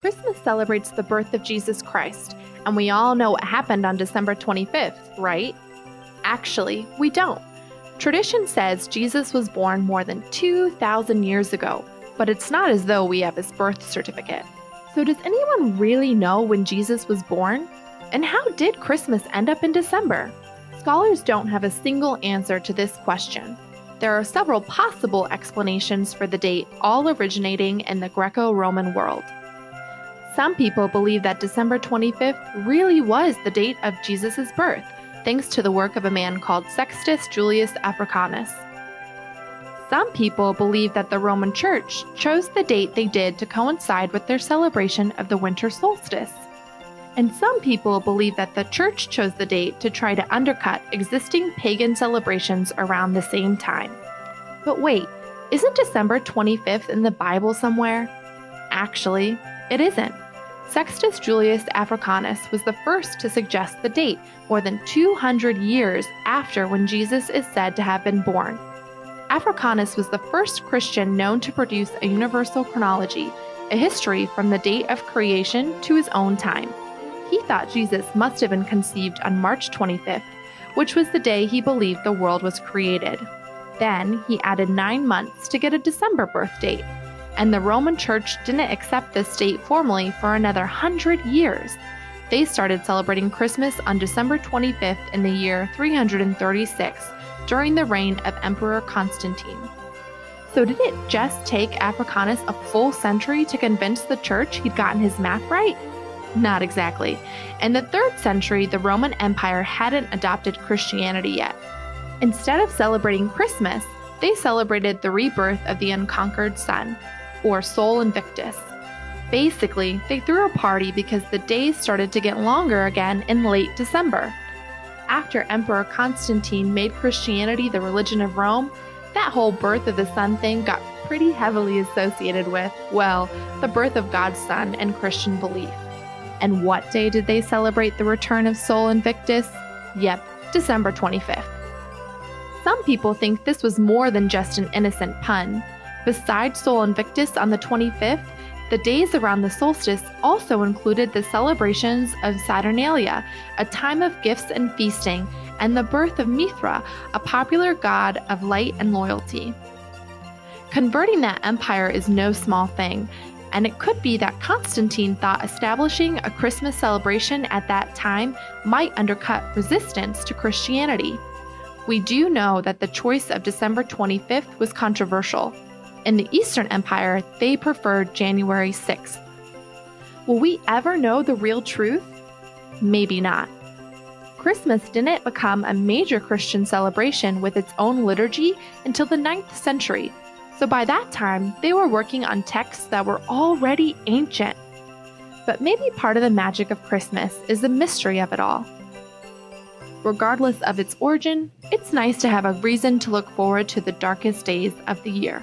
Christmas celebrates the birth of Jesus Christ, and we all know what happened on December 25th, right? Actually, we don't. Tradition says Jesus was born more than 2,000 years ago, but it's not as though we have his birth certificate. So does anyone really know when Jesus was born? And how did Christmas end up in December? Scholars don't have a single answer to this question. There are several possible explanations for the date, all originating in the Greco-Roman world. Some people believe that December 25th really was the date of Jesus' birth, thanks to the work of a man called Sextus Julius Africanus. Some people believe that the Roman Church chose the date they did to coincide with their celebration of the winter solstice. And some people believe that the Church chose the date to try to undercut existing pagan celebrations around the same time. But wait, isn't December 25th in the Bible somewhere? Actually, it isn't. Sextus Julius Africanus was the first to suggest the date more than 200 years after when Jesus is said to have been born. Africanus was the first Christian known to produce a universal chronology, a history from the date of creation to his own time. He thought Jesus must have been conceived on March 25th, which was the day he believed the world was created. Then he added 9 months to get a December birth date. And the Roman Church didn't accept this date formally for another 100 years. They started celebrating Christmas on December 25th in the year 336 during the reign of Emperor Constantine. So did it just take Africanus a full century to convince the Church he'd gotten his math right? Not exactly. In the 3rd century, the Roman Empire hadn't adopted Christianity yet. Instead of celebrating Christmas, they celebrated the rebirth of the unconquered sun, or Sol Invictus. Basically, they threw a party because the days started to get longer again in late December. After Emperor Constantine made Christianity the religion of Rome, that whole birth of the sun thing got pretty heavily associated with, well, the birth of God's Son and Christian belief. And what day did they celebrate the return of Sol Invictus? Yep, December 25th. Some people think this was more than just an innocent pun. Besides Sol Invictus on the 25th, the days around the solstice also included the celebrations of Saturnalia, a time of gifts and feasting, and the birth of Mithra, a popular god of light and loyalty. Converting that empire is no small thing, and it could be that Constantine thought establishing a Christmas celebration at that time might undercut resistance to Christianity. We do know that the choice of December 25th was controversial. In the Eastern Empire, they preferred January 6th. Will we ever know the real truth? Maybe not. Christmas didn't become a major Christian celebration with its own liturgy until the 9th century, so by that time, they were working on texts that were already ancient. But maybe part of the magic of Christmas is the mystery of it all. Regardless of its origin, it's nice to have a reason to look forward to the darkest days of the year.